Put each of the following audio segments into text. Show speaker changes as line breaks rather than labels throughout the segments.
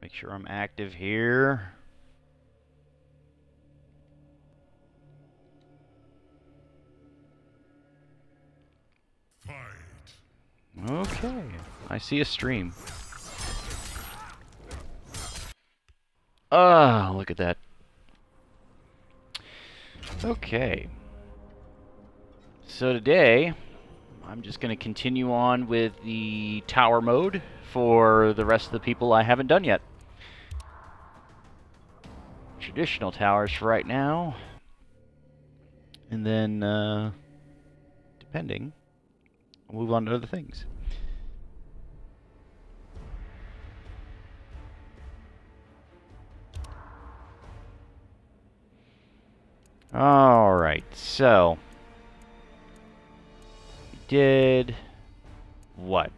Make sure I'm active here. Okay, I see a stream. Ah, look at that. Okay. So today, I'm just going to continue on with the tower mode for the rest of the people I haven't done yet. Traditional towers for right now. And then, depending, we'll move on to other things. Alright, so we did what?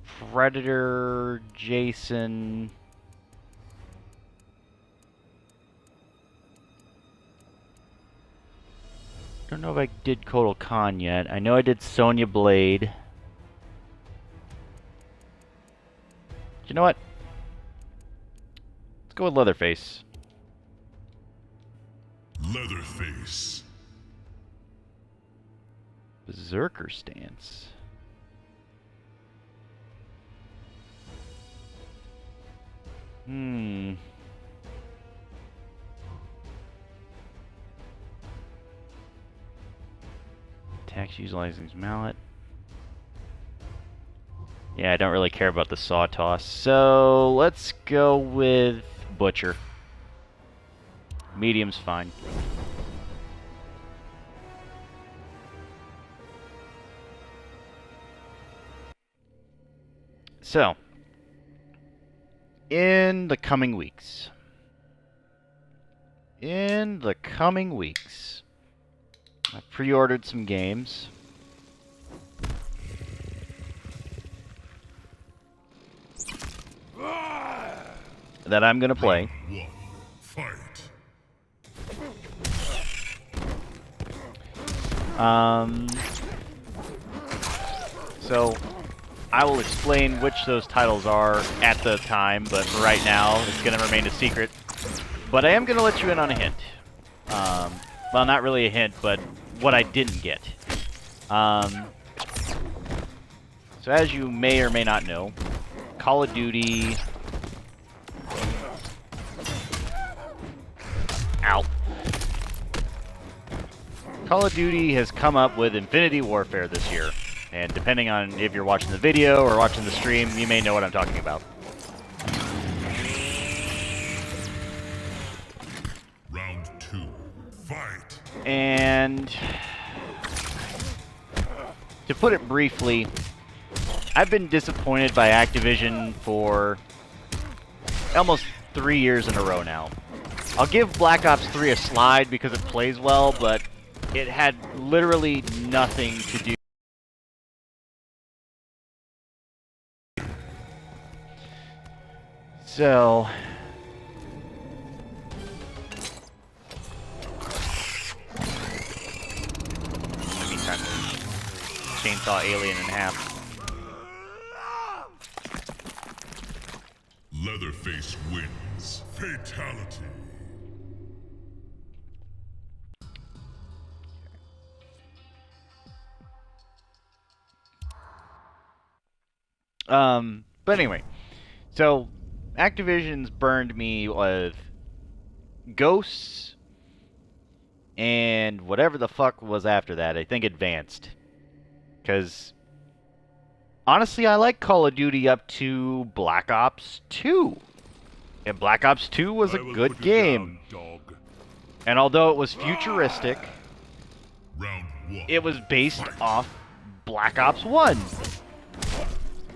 Predator, Jason. Don't know if I did Kotal Khan yet. I know I did Sonya Blade. You know what? Let's go with Leatherface.
Leatherface.
Berserker stance. Attacks utilizing his mallet. Yeah, I don't really care about the saw toss. So let's go with Butcher. Medium's fine. So, in the coming weeks, I've pre-ordered some games. That I'm gonna play.
One, fight.
So I will explain which those titles are at the time, but for right now, it's gonna remain a secret. But I am gonna let you in on a hint. Well, not really a hint, but what I didn't get. So as you may or may not know, Call of Duty... Ow. Call of Duty has come up with Infinity Warfare this year. And depending on if you're watching the video or watching the stream, you may know what I'm talking about.
Round 2. Fight.
And to put it briefly, I've been disappointed by Activision for almost 3 years in a row now. I'll give Black Ops 3 a slide because it plays well, but it had literally nothing to do. So, meantime, chainsaw alien in half.
Leatherface wins. Fatality.
But anyway, so Activision's burned me with Ghosts and whatever the fuck was after that. I think Advanced. Because honestly, I like Call of Duty up to Black Ops 2. And Black Ops 2 was a good game.
Down, dog.
And although it was futuristic,
Round 1.
it was based off Black Ops 1.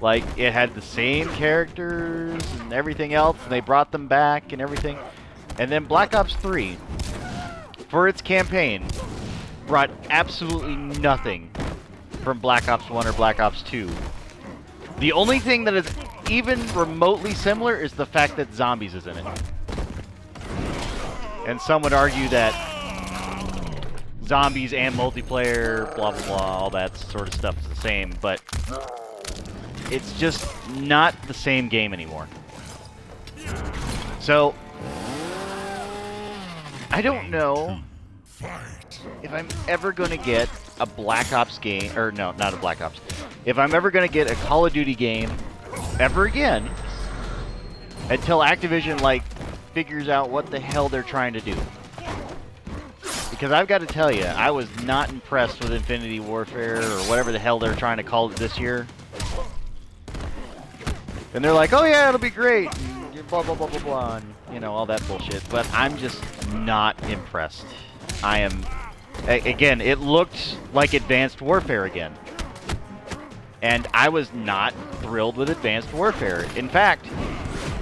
Like, it had the same characters and everything else, and they brought them back and everything. And then Black Ops 3, for its campaign, brought absolutely nothing from Black Ops 1 or Black Ops 2. The only thing that is even remotely similar is the fact that zombies is in it. And some would argue that zombies and multiplayer, blah blah blah, all that sort of stuff is the same, but it's just not the same game anymore. So, I don't know
Fight.
if I'm ever going to get a Black Ops game, or no, not a Black Ops. If I'm ever going to get a Call of Duty game ever again until Activision, like, figures out what the hell they're trying to do. Because I've got to tell you, I was not impressed with Infinity Warfare or whatever the hell they're trying to call it this year. And they're like, oh yeah, it'll be great, and blah, blah, blah, blah, blah, and, you know, all that bullshit. But I'm just not impressed. I am... Again, it looked like Advanced Warfare again. And I was not thrilled with Advanced Warfare. In fact,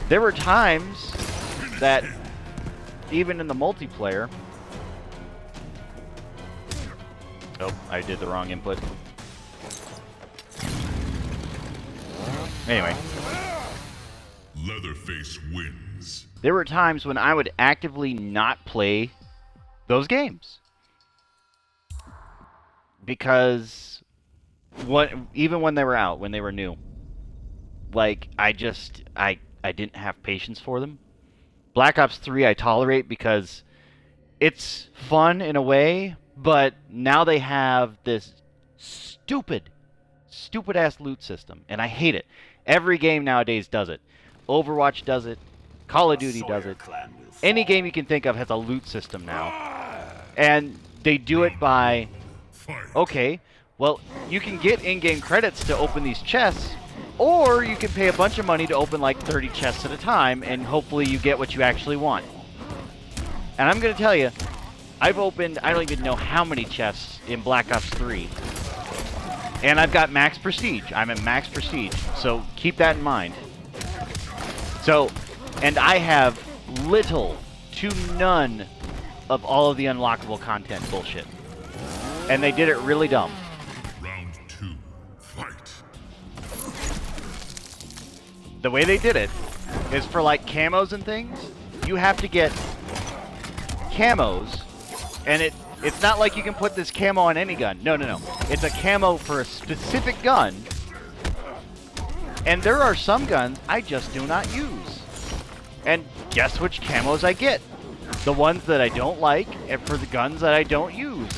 there were times that, even in the multiplayer... Oh, I did the wrong input. Anyway.
Leatherface wins.
There were times when I would actively not play those games. Because even when they were out, when they were new, like, I didn't have patience for them. Black Ops 3 I tolerate because it's fun in a way, but now they have this stupid-ass loot system, and I hate it. Every game nowadays does it. Overwatch does it. Call of Duty does it. Any game you can think of has a loot system now. And they do it by, okay, well, you can get in-game credits to open these chests, or you can pay a bunch of money to open like 30 chests at a time, and hopefully you get what you actually want. And I'm going to tell you, I've opened, I don't even know how many chests in Black Ops 3. And I've got max prestige. I'm at max prestige. So keep that in mind. So, and I have little to none of all of the unlockable content bullshit. And they did it really dumb.
Round 2. Fight.
The way they did it is for like camos and things, you have to get camos, and it's not like you can put this camo on any gun. No. It's a camo for a specific gun. And there are some guns I just do not use. And guess which camos I get? The ones that I don't like, and for the guns that I don't use.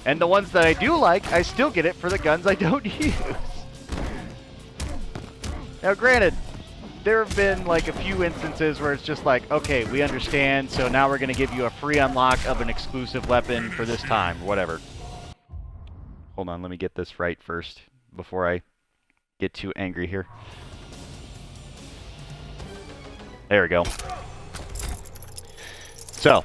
And the ones that I do like, I still get it for the guns I don't use. Now granted, there have been like a few instances where it's just like, okay, we understand, so now we're going to give you a free unlock of an exclusive weapon for this time, whatever. Hold on, let me get this right first before I get too angry here. There we go. So.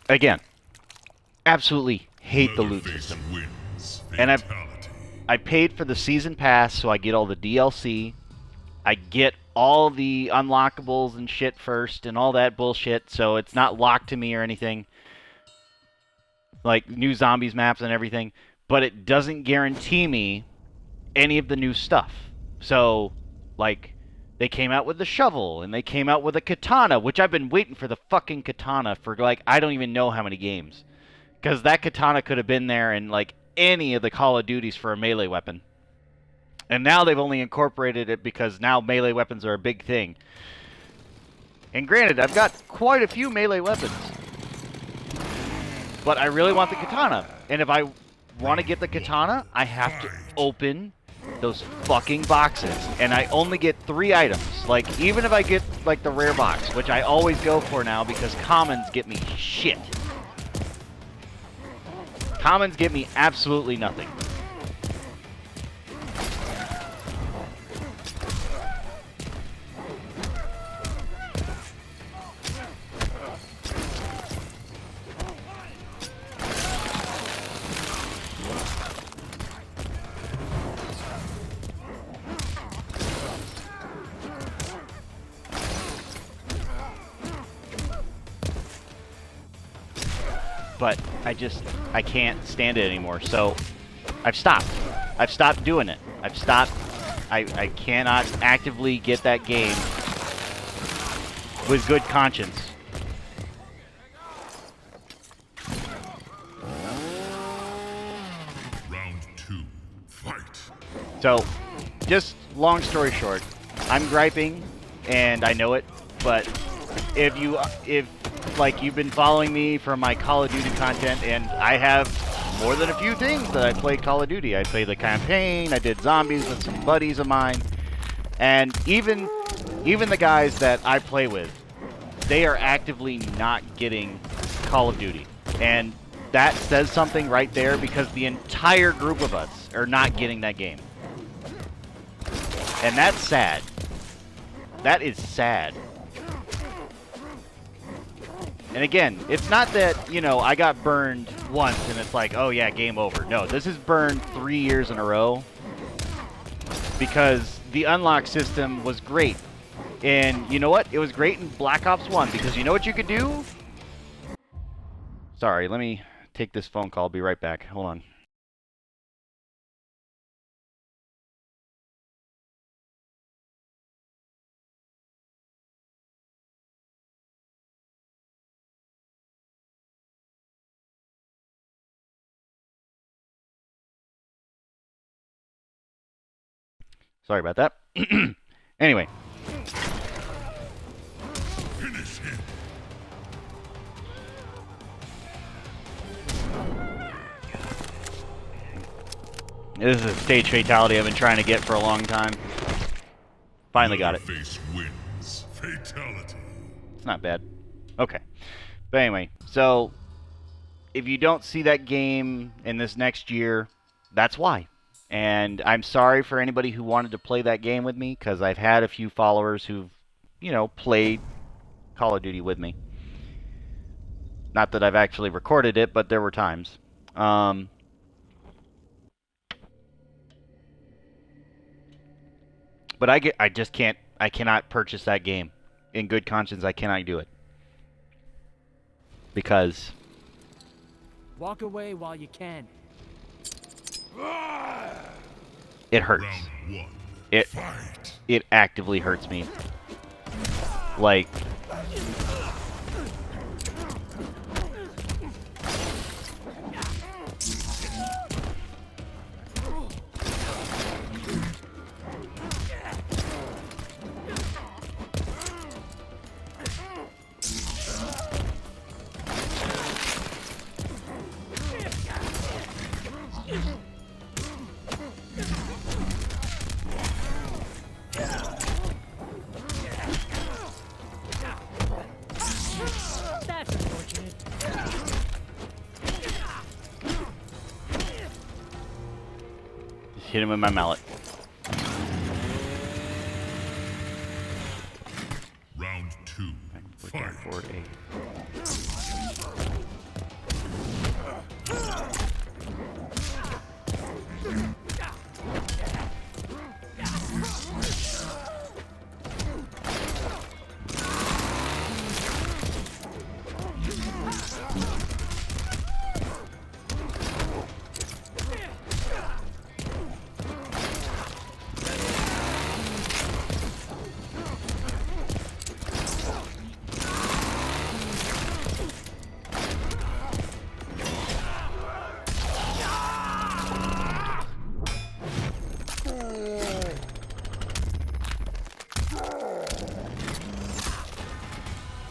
Again, absolutely hate the loot system. And I paid for the season pass, so I get all the DLC. I get all the unlockables and shit first and all that bullshit, so it's not locked to me or anything. Like new zombies maps and everything. But it doesn't guarantee me any of the new stuff. So, like, they came out with the shovel, and they came out with a katana, which I've been waiting for the fucking katana for, like, I don't even know how many games. Because that katana could have been there in, like, any of the Call of Duties for a melee weapon. And now they've only incorporated it because now melee weapons are a big thing. And granted, I've got quite a few melee weapons. But I really want the katana. And if I want to get the katana, I have to open those fucking boxes. And I only get 3 items. Like, even if I get, like, the rare box, which I always go for now because commons get me shit. Commons get me absolutely nothing. But I can't stand it anymore. So I've stopped. I've stopped doing it. I've stopped. I cannot actively get that game with good conscience. So, just long story short, I'm griping, and I know it, but if you've been following me from my Call of Duty content, and I have more than a few things that I played Call of Duty. I played the campaign, I did zombies with some buddies of mine, and even the guys that I play with, they are actively not getting Call of Duty. And that says something right there, because the entire group of us are not getting that game. And that's sad. That is sad. And again, it's not that, you know, I got burned once and it's like, oh yeah, game over. No, this is burned 3 years in a row because the unlock system was great. And you know what? It was great in Black Ops 1 because you know what you could do? Sorry, let me take this phone call. I'll be right back. Hold on. Sorry about that. Anyway.
Finish him.
This is a stage fatality I've been trying to get for a long time. Finally got it.
Face wins. Fatality.
It's not bad. Okay. But anyway, so if you don't see that game in this next year, that's why. And I'm sorry for anybody who wanted to play that game with me, because I've had a few followers who've, you know, played Call of Duty with me. Not that I've actually recorded it, but there were times. But I just can't, I cannot purchase that game. In good conscience, I cannot do it. Because...
Walk away while you can.
it hurts.
Round 1.
It
Fight.
it actively hurts me. Like...
That's unfortunate.
Just hit him with my mallet.
Round 2. Fight.
Forward 8.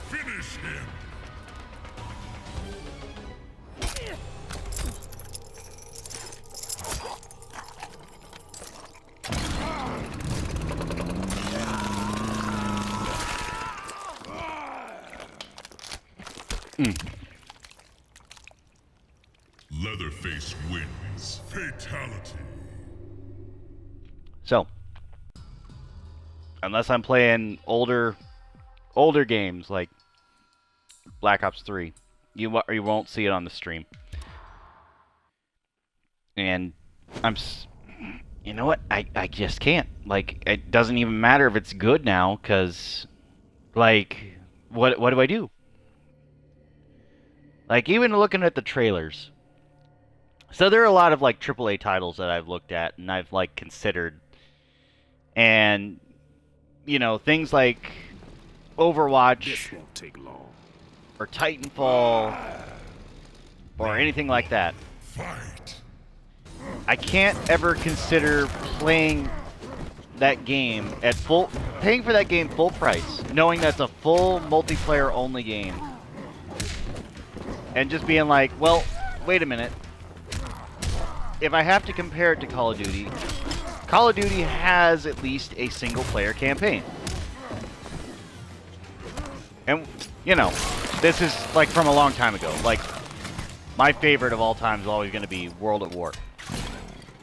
Finish him. Leatherface wins. Fatality.
So, unless I'm playing older games like Black Ops 3, you won't see it on the stream. And you know what? I just can't. Like, it doesn't even matter if it's good now, because, like, what do I do? Like, even looking at the trailers. So there are a lot of, like, AAA titles that I've looked at and I've, like, considered. And, you know, things like Overwatch.
This won't take long.
Or Titanfall. Or anything like that.
Fight.
I can't ever consider playing that game at paying for that game full price, knowing that's a full multiplayer only game, and just being like, well, wait a minute. If I have to compare it to Call of Duty has at least a single player campaign. And, you know, this is like from a long time ago. Like, my favorite of all time is always going to be World at War.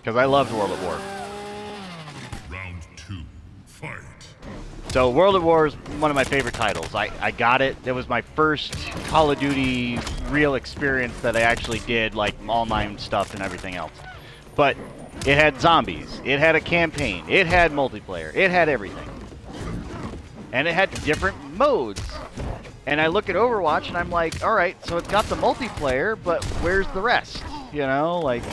Because I loved World at War.
Round 2, fight.
So World at War is one of my favorite titles. I got it. It was my first Call of Duty real experience that I actually did, like online stuff and everything else. But it had zombies. It had a campaign. It had multiplayer. It had everything. And it had different modes. And I look at Overwatch and I'm like, alright, so it's got the multiplayer, but where's the rest? You know, like,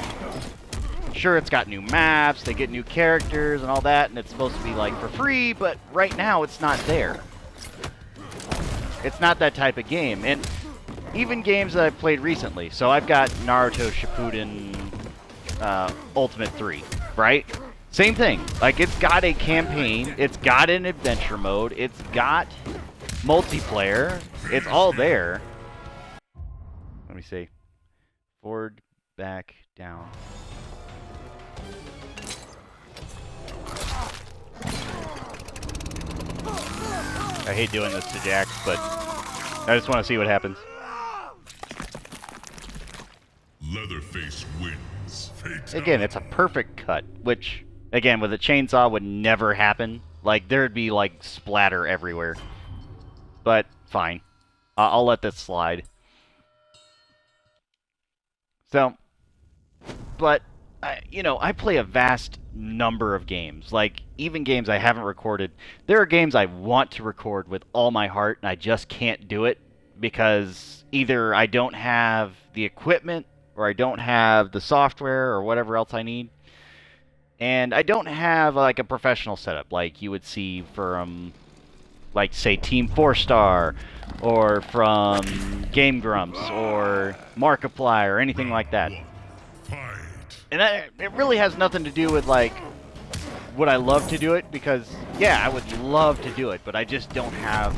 sure, it's got new maps, they get new characters and all that, and it's supposed to be, like, for free, but right now it's not there. It's not that type of game. And even games that I've played recently, so I've got Naruto Shippuden Ultimate 3, right? Same thing. Like, it's got a campaign, it's got an adventure mode, it's got multiplayer, it's all there. Let me see. Forward, back, down. I hate doing this to Jax, but I just want to see what happens.
Leatherface wins. Fatality.
Again, it's a perfect cut, which, again, with a chainsaw would never happen. Like, there'd be, like, splatter everywhere. But, fine. I'll let this slide. So, but, you know, I play a vast number of games. Like, even games I haven't recorded. There are games I want to record with all my heart, and I just can't do it because either I don't have the equipment, or I don't have the software, or whatever else I need. And I don't have, like, a professional setup like you would see from, like, say, Team 4-Star, or from Game Grumps, or Markiplier, or anything like that. And it really has nothing to do with, like, would I love to do it? Because, yeah, I would love to do it, but I just don't have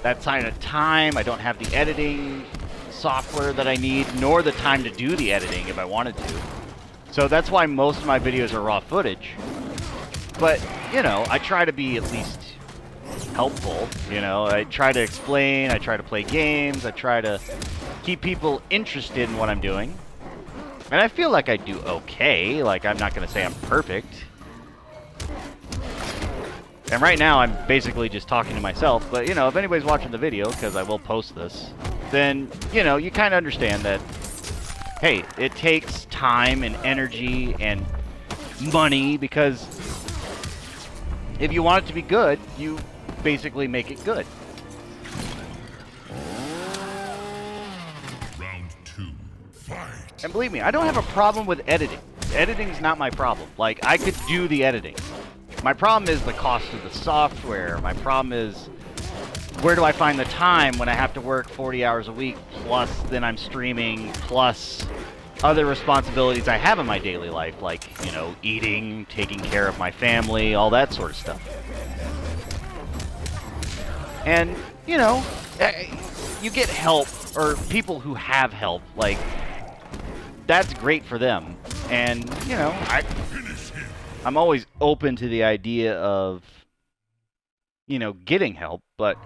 that kind of time. I don't have the editing software that I need, nor the time to do the editing if I wanted to. So that's why most of my videos are raw footage. But, you know, I try to be at least helpful, you know. I try to explain, I try to play games, I try to keep people interested in what I'm doing. And I feel like I do okay. Like, I'm not going to say I'm perfect. And right now, I'm basically just talking to myself. But, you know, if anybody's watching the video, because I will post this, then, you know, you kind of understand that, hey, it takes time and energy and money, because if you want it to be good, you basically make it good.
Round 2, fight.
And believe me, I don't have a problem with editing. Editing's not my problem. Like, I could do the editing. My problem is the cost of the software. My problem is, where do I find the time when I have to work 40 hours a week, plus then I'm streaming, plus other responsibilities I have in my daily life, like, you know, eating, taking care of my family, all that sort of stuff. And, you know, you get help, or people who have help, like, that's great for them. And, you know, I'm always open to the idea of, you know, getting help, but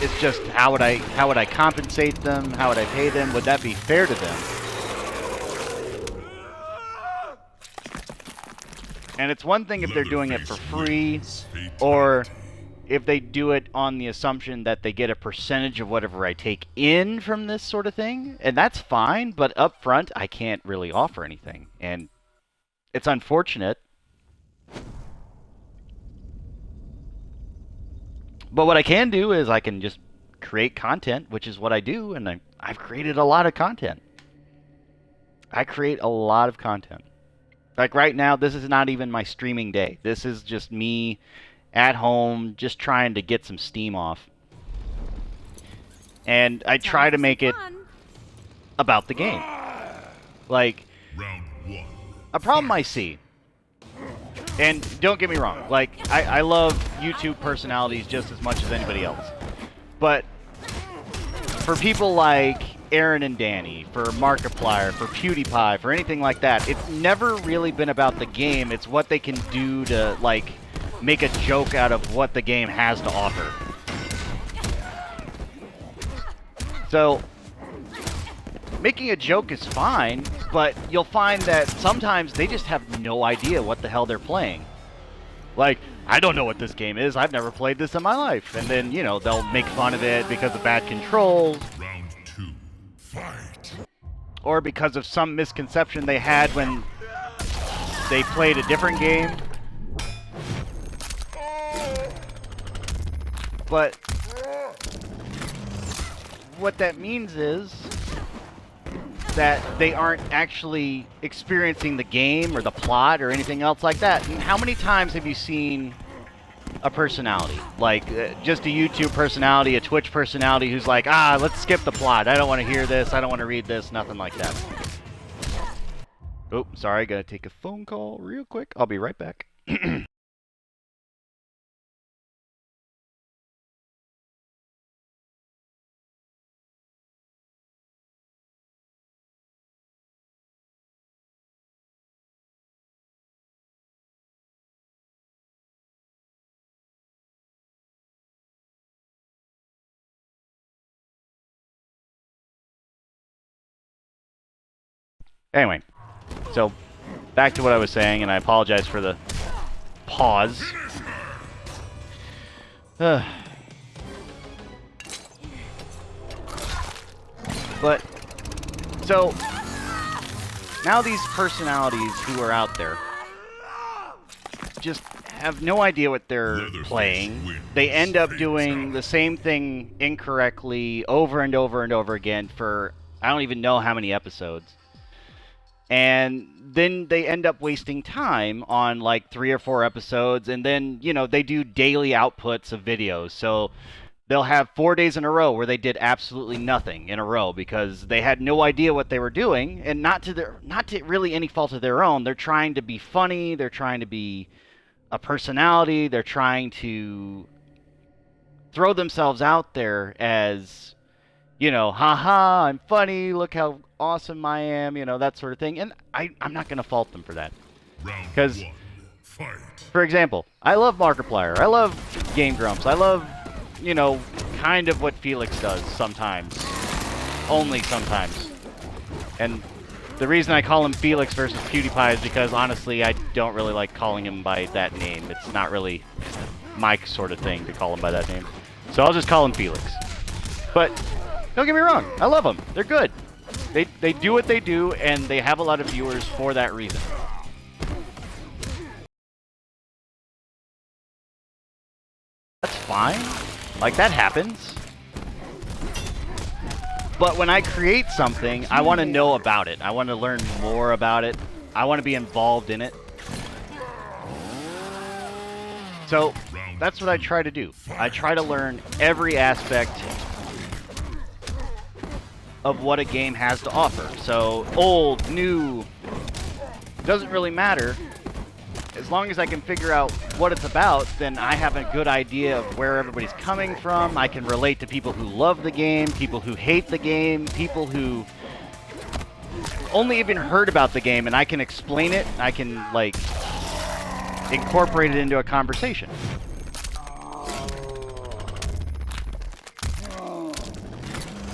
it's just how would I compensate them? How would I pay them? Would that be fair to them? And it's one thing if they're doing it for free, or if they do it on the assumption that they get a percentage of whatever I take in from this sort of thing, and that's fine, but up front, I can't really offer anything. And it's unfortunate. But what I can do is I can just create content, which is what I do, and I've created a lot of content. I create a lot of content. Like right now, this is not even my streaming day. This is just me at home, just trying to get some steam off. And I try to make it about the game. Like,
Round 1.
a problem I see, and don't get me wrong, like, I love YouTube personalities just as much as anybody else. But for people like Aaron and Danny, for Markiplier, for PewDiePie, for anything like that, it's never really been about the game. It's what they can do to, like, make a joke out of what the game has to offer. So, making a joke is fine, but you'll find that sometimes they just have no idea what the hell they're playing. Like, I don't know what this game is. I've never played this in my life. And then, you know, they'll make fun of it because of bad controls.
Round 2. Fight.
Or because of some misconception they had when they played a different game. But what that means is that they aren't actually experiencing the game or the plot or anything else like that. And how many times have you seen a personality, like just a YouTube personality, a Twitch personality who's like, let's skip the plot. I don't want to hear this. I don't want to read this. Nothing like that. Oh, sorry. Gotta take a phone call real quick. I'll be right back. Anyway, so back to what I was saying, and I apologize for the pause. But, so, now these personalities who are out there just have no idea what they're playing. They end up doing the same thing incorrectly over and over and over again for I don't even know how many episodes. And then they end up wasting time on like 3 or 4 episodes, and then, you know, they do daily outputs of videos. So they'll have 4 days in a row where they did absolutely nothing in a row because they had no idea what they were doing, and not to really any fault of their own. They're trying to be funny, they're trying to be a personality, they're trying to throw themselves out there as, you know, haha, I'm funny, look how awesome I am, you know, that sort of thing. And I'm not going to fault them for that. Because, for example, I love Markiplier. I love Game Grumps. I love, you know, kind of what Felix does sometimes. Only sometimes. And the reason I call him Felix versus PewDiePie is because, honestly, I don't really like calling him by that name. It's not really my sort of thing to call him by that name. So I'll just call him Felix. But don't get me wrong, I love them. They're good. They do what they do, and they have a lot of viewers for that reason. That's fine. Like, that happens. But when I create something, I want to know about it. I want to learn more about it. I want to be involved in it. So, that's what I try to do. I try to learn every aspect of what a game has to offer. So, old, new, doesn't really matter. As long as I can figure out what it's about, then I have a good idea of where everybody's coming from. I can relate to people who love the game, people who hate the game, people who only even heard about the game, and I can explain it. I can, like, incorporate it into a conversation.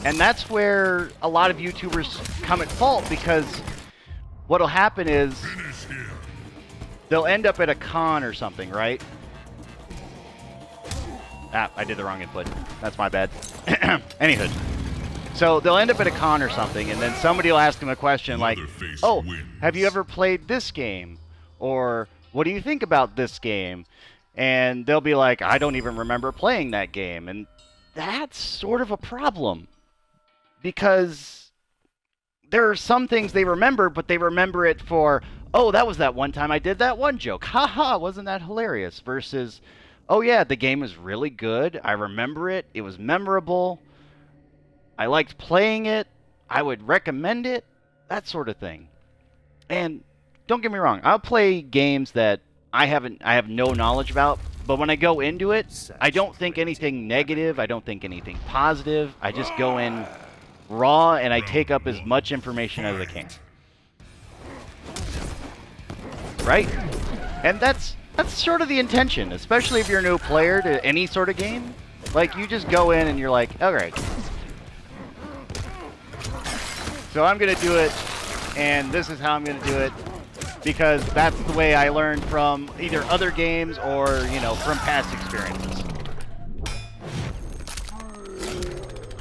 And that's where a lot of YouTubers come at fault, because what'll happen is they'll end up at a con or something, right? I did the wrong input. That's my bad. Anywho. So they'll end up at a con or something, and then somebody will ask them a question like, oh, have you ever played this game? Or, what do you think about this game? And they'll be like, I don't even remember playing that game. And that's sort of a problem. Because there are some things they remember, but they remember it for, oh, that was that one time I did that one joke. Haha, wasn't that hilarious? Versus, oh yeah, the game was really good. I remember it. It was memorable. I liked playing it. I would recommend it, that sort of thing. And don't get me wrong, I'll play games that I have no knowledge about, but when I go into it, I don't think anything negative, I don't think anything positive. I just go in raw and I take up as much information as I can. Right? And that's sort of the intention, especially if you're a new player to any sort of game. Like, you just go in and you're like, alright. So I'm going to do it, and this is how I'm going to do it, because that's the way I learned from either other games or, you know, from past experiences.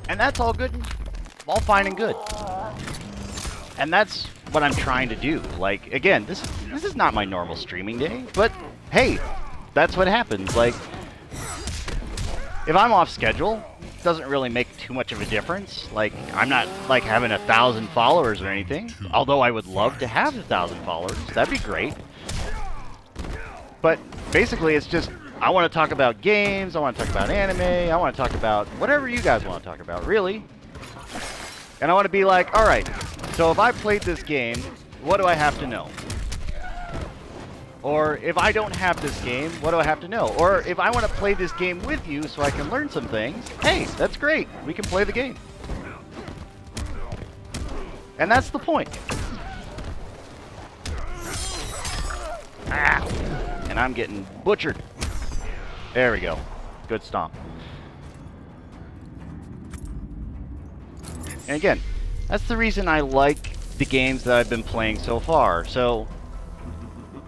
And that's all good, all fine and good. And that's what I'm trying to do. Like, again, this is not my normal streaming day, but hey, that's what happens. Like, if I'm off schedule, it doesn't really make too much of a difference. Like, I'm not like having 1,000 followers or anything, although I would love to have 1,000 followers. That'd be great. But basically, it's just, I want to talk about games, I want to talk about anime, I want to talk about whatever you guys want to talk about, really. And I want to be like, alright, so if I played this game, what do I have to know? Or if I don't have this game, what do I have to know? Or if I want to play this game with you so I can learn some things, hey, that's great. We can play the game. And that's the point. Ah! And I'm getting butchered. There we go. Good stomp. And again, that's the reason I like the games that I've been playing so far. So,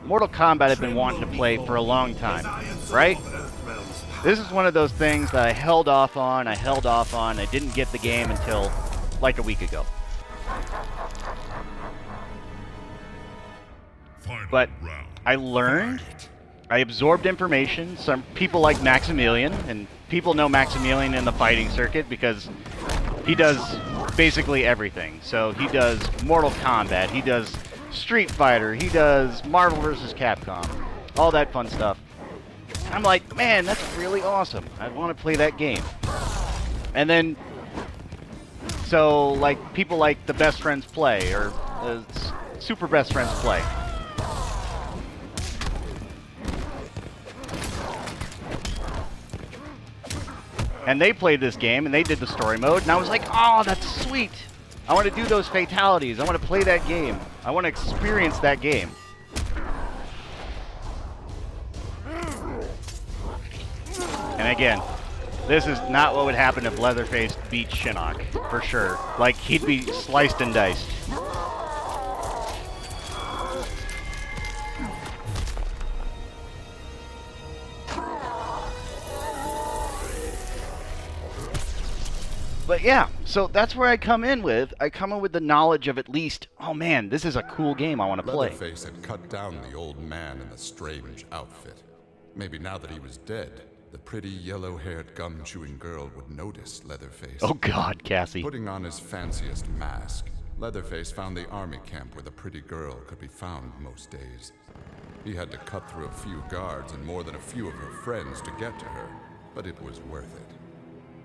Mortal Kombat I've been wanting to play for a long time, right? This is one of those things that I held off on, I didn't get the game until like a week ago. But I learned, I absorbed information. Some people like Maximilian, and people know Maximilian in the fighting circuit because he does basically everything. So he does Mortal Kombat, he does Street Fighter, he does Marvel vs. Capcom, all that fun stuff. And I'm like, man, that's really awesome. I want to play that game. And then, so like people like the Best Friends Play or Super Best Friends Play. And they played this game, and they did the story mode, and I was like, oh, that's sweet. I want to do those fatalities. I want to play that game. I want to experience that game. And again, this is not what would happen if Leatherface beat Shinnok, for sure. Like, he'd be sliced and diced. But yeah, so that's where I come in with. I come in with the knowledge of at least, oh man, this is a cool game I want to play.
Leatherface had cut down the old man in the strange outfit. Maybe now that he was dead, the pretty yellow-haired gum-chewing girl would notice Leatherface.
Oh god, Cassie.
Putting on his fanciest mask, Leatherface found the army camp where the pretty girl could be found most days. He had to cut through a few guards and more than a few of her friends to get to her, but it was worth it.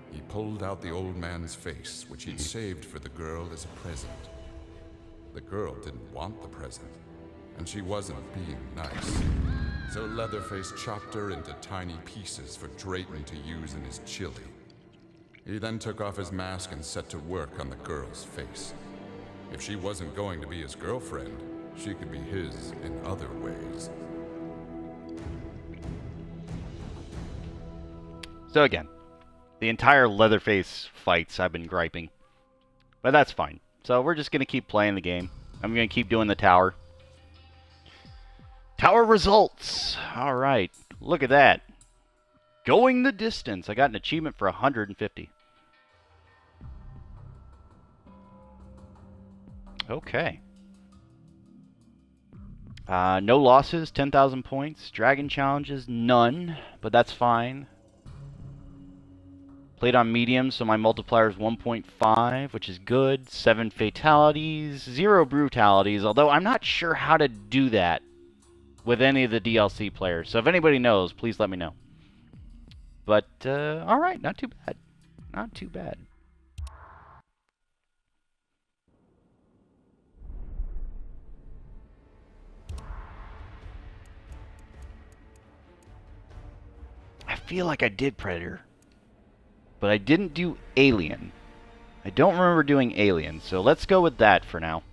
He pulled out the old man's face, which he'd saved for the girl as a present. The girl didn't want the present, and she wasn't being nice. So Leatherface chopped her into tiny pieces for Drayton to use in his chili. He then took off his mask and set to work on the girl's face. If she wasn't going to be his girlfriend, she could be his in other ways.
So again, the entire Leatherface fights I've been griping. But that's fine. So we're just going to keep playing the game. I'm going to keep doing the tower. Tower results. Alright. Look at that. Going the distance. I got an achievement for 150. Okay. No losses. 10,000 points. Dragon challenges. None. But that's fine. Played on medium, so my multiplier is 1.5, which is good. 7 fatalities, 0 brutalities, although I'm not sure how to do that with any of the DLC players. So if anybody knows, please let me know. But, alright, not too bad. Not too bad. feel like I did Predator. But I didn't do Alien. I don't remember doing Alien, so let's go with that for now.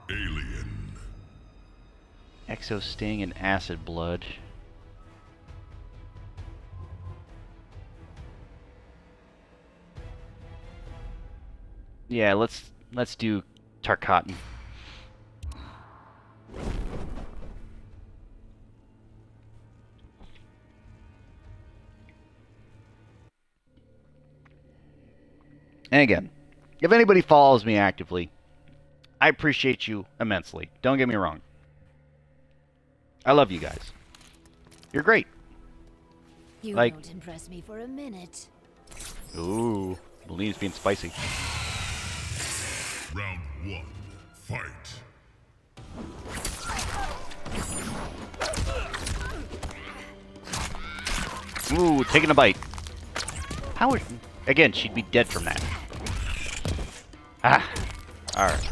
Alien.
Exo Sting and Acid Blood. Yeah, let's do Tarkatan. And again, if anybody follows me actively, I appreciate you immensely. Don't get me wrong. I love you guys. You're great.
You
Like-
won't impress me for a minute.
Ooh, Bellini's being spicy.
Round 1. Fight.
Ooh, taking a bite. How would... Again, she'd be dead from that. Ah. Alright.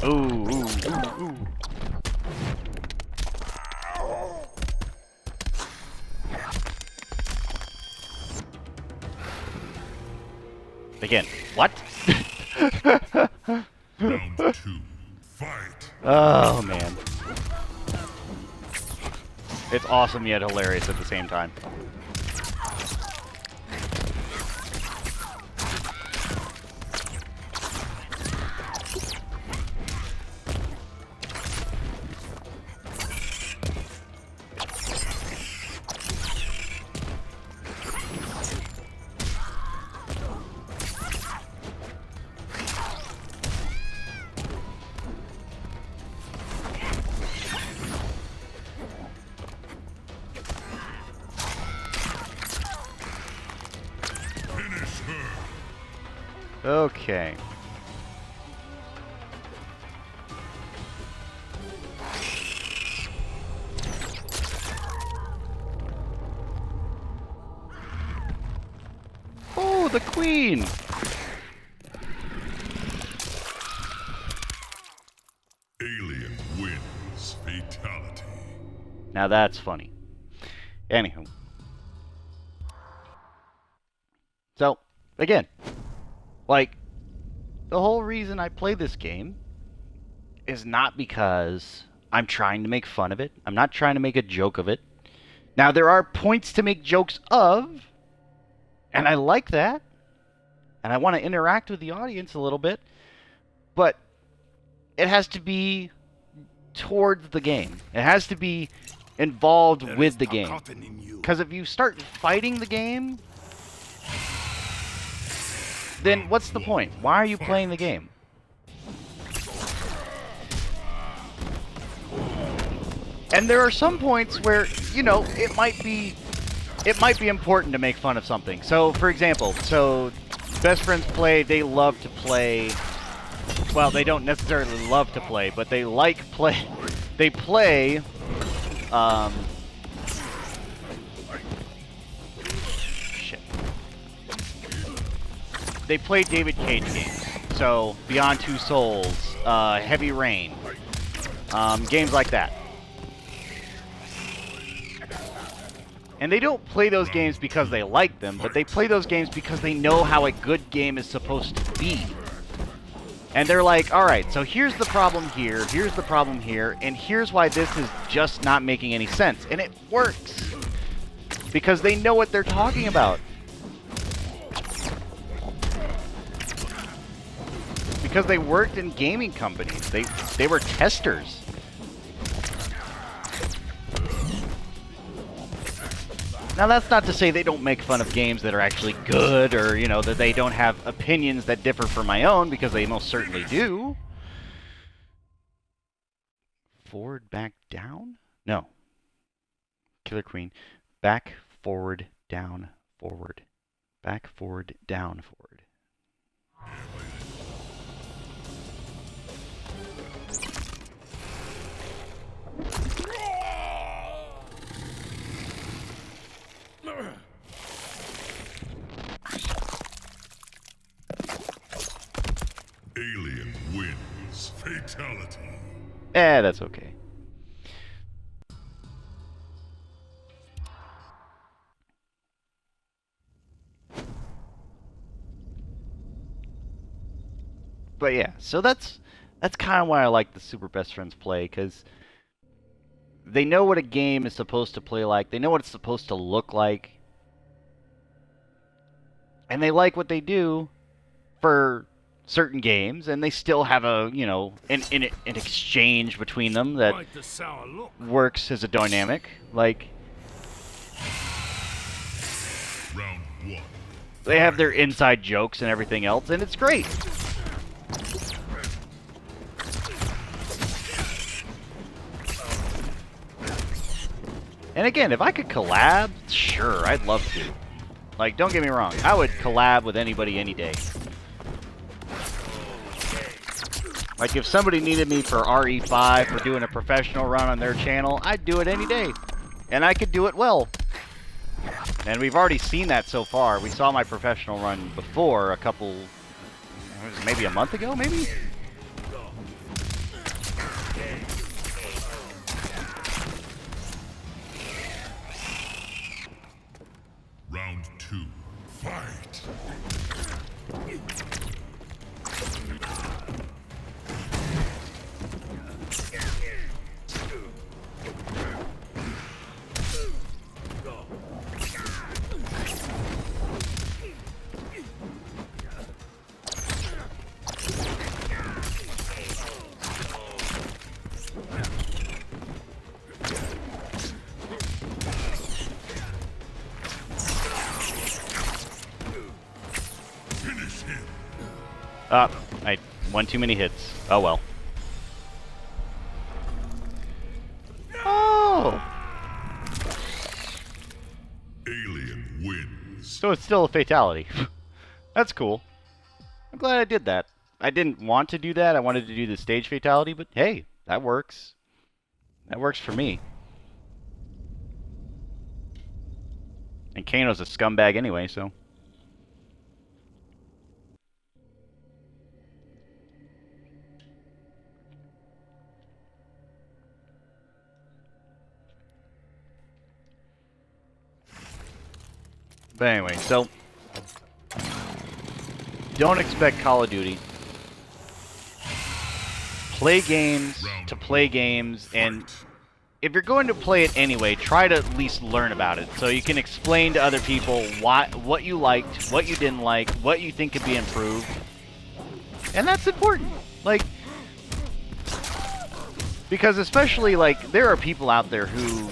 Ooh, ooh, ooh, ooh. Again, what?
Round 2. Fight.
Oh, man. It's awesome yet hilarious at the same time.
Finish her.
Okay. Oh, the queen!
Alien wins. Fatality.
Now that's funny. Anywho. So, again, like, the whole reason I play this game is not because I'm trying to make fun of it. I'm not trying to make a joke of it. Now, there are points to make jokes of, and I like that, and I want to interact with the audience a little bit, but it has to be towards the game. It has to be involved with the game. Because if you start fighting the game, then what's the point? Why are you playing the game? And there are some points where, you know, it might be important to make fun of something. So, for example, best friends play, they love to play, well, they don't necessarily love to play, but they they play, shit. They play David Cage games. So, Beyond Two Souls, Heavy Rain, games like that. And they don't play those games because they like them, but they play those games because they know how a good game is supposed to be. And they're like, alright, so here's the problem here, here's the problem here, and here's why this is just not making any sense. And it works. Because they know what they're talking about. Because they worked in gaming companies. They were testers. Now, that's not to say they don't make fun of games that are actually good, or, you know, that they don't have opinions that differ from my own, because they most certainly do. Forward, back, down? No. Killer Queen. Back, forward, down, forward. Back, forward, down, forward.
Alien wins. Fatality.
That's okay. But yeah, so that's kind of why I like the Super Best Friends play, because they know what a game is supposed to play like. They know what it's supposed to look like. And they like what they do for certain games, and they still have a, you know, an exchange between them that works as a dynamic. Like,
Round 1.
they have their inside jokes and everything else, and it's great. And again, if I could collab, sure, I'd love to. Like, don't get me wrong, I would collab with anybody any day. Like, if somebody needed me for RE5 for doing a professional run on their channel, I'd do it any day. And I could do it well. And we've already seen that so far. We saw my professional run before a couple... maybe a month ago, maybe?
Round 2. Fight. Finish him.
I one too many hits. Oh well. Oh!
Alien wins.
So it's still a fatality. That's cool. I'm glad I did that. I didn't want to do that. I wanted to do the stage fatality, but hey, that works. That works for me. And Kano's a scumbag anyway, so... But anyway, so... don't expect Call of Duty. Play games to play games, and if you're going to play it anyway, try to at least learn about it, so you can explain to other people what you liked, what you didn't like, what you think could be improved. And that's important. Like, because especially, like, there are people out there who,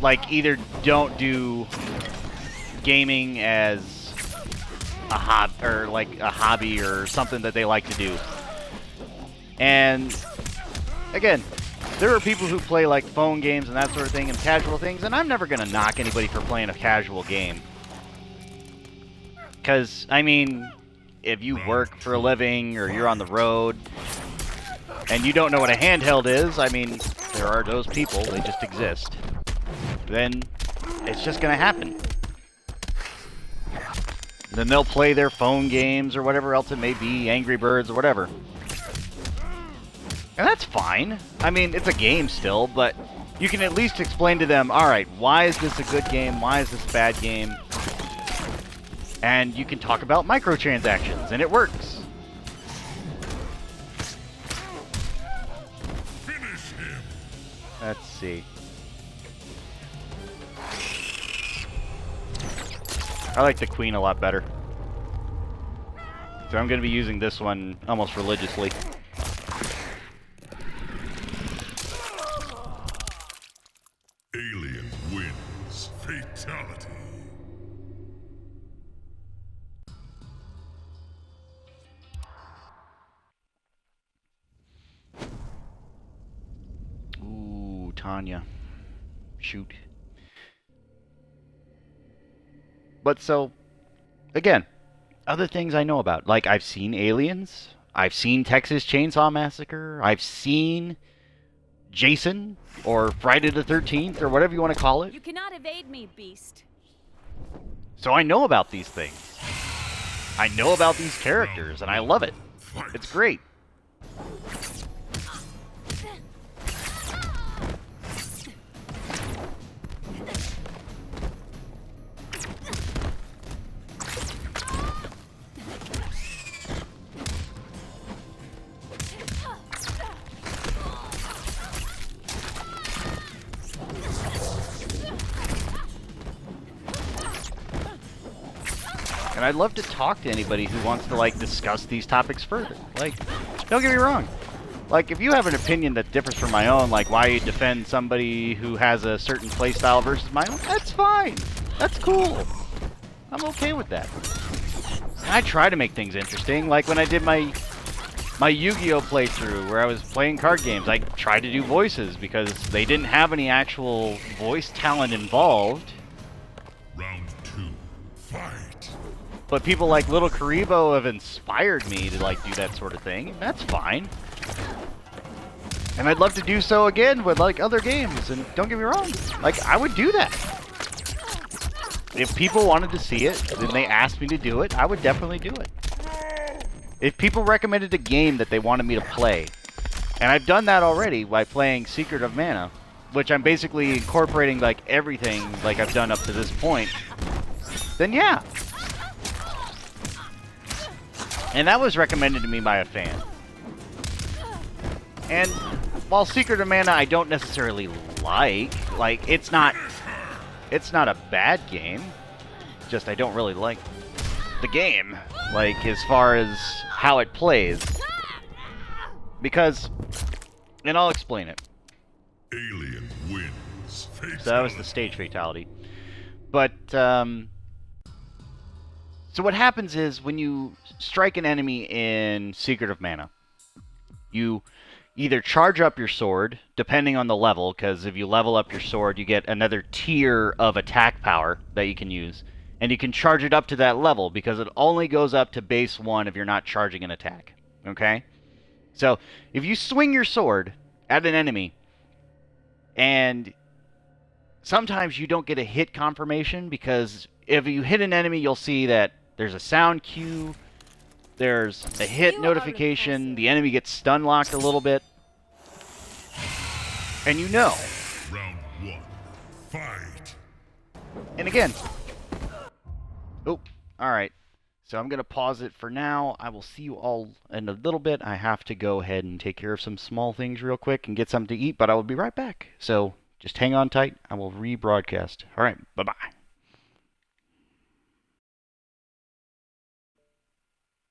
like, either don't do gaming as a hobby or something that they like to do. And again, there are people who play like phone games and that sort of thing and casual things, and I'm never going to knock anybody for playing a casual game. Because, I mean, if you work for a living or you're on the road and you don't know what a handheld is, I mean, there are those people, they just exist. Then it's just going to happen. Then they'll play their phone games or whatever else it may be, Angry Birds or whatever. And that's fine. I mean, it's a game still, but you can at least explain to them, alright, why is this a good game? Why is this a bad game? And you can talk about microtransactions, and it works.
Finish him.
Let's see. I like the Queen a lot better. So I'm going to be using this one almost religiously.
Alien wins. Fatality.
Ooh, Tanya. Shoot. But so, again, other things I know about. Like, I've seen Aliens. I've seen Texas Chainsaw Massacre. I've seen Jason, or Friday the 13th, or whatever you want to call it.
You cannot evade me, beast.
So I know about these things. I know about these characters, and I love it. It's great. And I'd love to talk to anybody who wants to, like, discuss these topics further. Like, don't get me wrong. Like, if you have an opinion that differs from my own, like why you defend somebody who has a certain playstyle versus my own, that's fine. That's cool. I'm okay with that. I try to make things interesting. Like when I did my Yu-Gi-Oh playthrough where I was playing card games, I tried to do voices because they didn't have any actual voice talent involved.
Round 2. Fight.
But people like Little Karibo have inspired me to like do that sort of thing. That's fine. And I'd love to do so again with like other games. And don't get me wrong, like I would do that. If people wanted to see it and they asked me to do it, I would definitely do it. If people recommended a game that they wanted me to play, and I've done that already by playing Secret of Mana, which I'm basically incorporating like everything like I've done up to this point, then yeah. And that was recommended to me by a fan. And while Secret of Mana I don't necessarily like it's not a bad game, just I don't really like the game, like as far as how it plays. Because, and I'll explain it.
Alien wins. Fatality.
So that was the stage fatality. But, so what happens is when you strike an enemy in Secret of Mana, you either charge up your sword, depending on the level, because if you level up your sword, you get another tier of attack power that you can use. And you can charge it up to that level, because it only goes up to base 1 if you're not charging an attack. Okay? So, if you swing your sword at an enemy, and sometimes you don't get a hit confirmation, because if you hit an enemy, you'll see that there's a sound cue, there's a hit notification, the enemy gets stun locked a little bit, and you know.
Round 1. Fight.
And again, oh, alright. So I'm going to pause it for now. I will see you all in a little bit. I have to go ahead and take care of some small things real quick and get something to eat, but I will be right back. So just hang on tight. I will rebroadcast. Alright, bye-bye.